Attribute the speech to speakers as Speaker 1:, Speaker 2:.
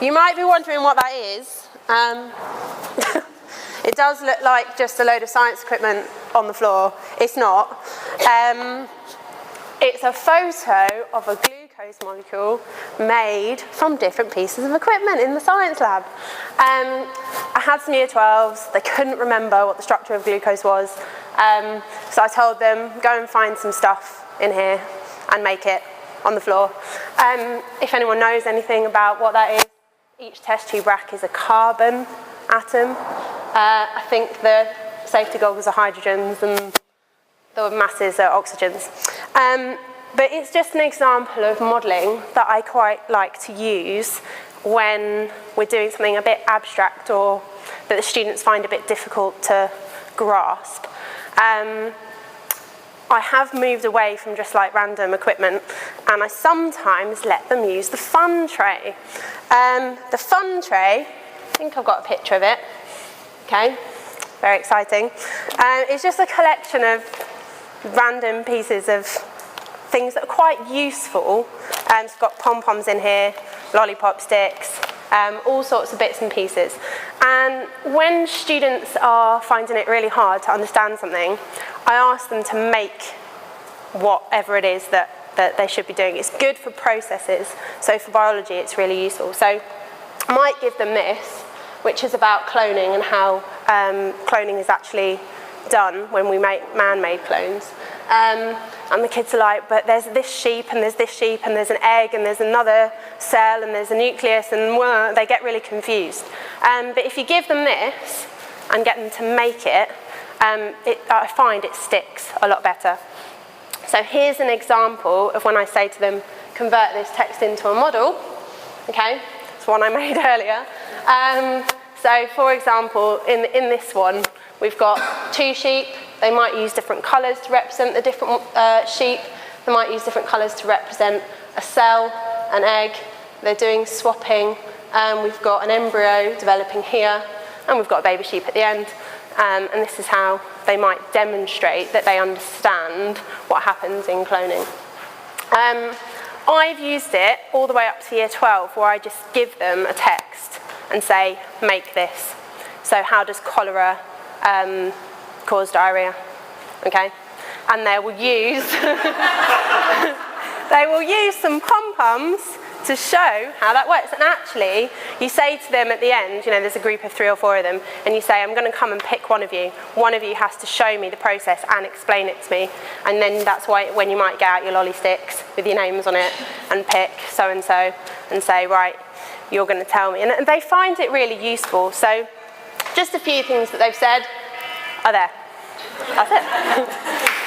Speaker 1: You might be wondering what that is. It does look like just a load of science equipment on the floor. It's not. It's a photo of a glucose molecule made from different pieces of equipment in the science lab. I had some year 12s. They couldn't remember what the structure of glucose was. So I told them, go and find some stuff in here and make it on the floor. If anyone knows anything about what that is, each test tube rack is a carbon atom. I think the safety goggles are hydrogens and the masses are oxygens. But it's just an example of modelling that I quite like to use when we're doing something a bit abstract or that the students find a bit difficult to grasp. I have moved away from just like random equipment, and I sometimes let them use the fun tray. The fun tray, I think I've got a picture of it. Okay, very exciting. It's just a collection of random pieces of things that are quite useful. It's got pom-poms in here, lollipop sticks, all sorts of bits and pieces. And when students are finding it really hard to understand something, I ask them to make whatever it is that they should be doing. It's good for processes, so for biology it's really useful. So I might give them this, which is about cloning and how cloning is actually done when we make man-made clones. And the kids are like, but there's this sheep and there's this sheep and there's an egg and there's another cell and there's a nucleus, and they get really confused. But if you give them this and get them to make it, I find it sticks a lot better. So here's an example of when I say to them, convert this text into a model. Okay, it's one I made earlier. So for example, in this one, we've got two sheep. They might use different colours to represent the different sheep. They might use different colours to represent a cell, an egg. They're doing swapping. We've got an embryo developing here, and we've got a baby sheep at the end. And this is how they might demonstrate that they understand what happens in cloning. I've used it all the way up to year 12, where I just give them a text and say, make this. So how does cholera cause diarrhea? Okay, and they will use they will use some pom-poms to show how that works. And actually, you say to them at the end, there's a group of 3 or 4 of them, and you say, I'm going to come and pick one of you. One of you has to show me the process and explain it to me. And then that's why when you might get out your lolly sticks with your names on it and pick so-and-so and say, right, you're going to tell me. And they find it really useful. So just a few things that they've said are there. That's it.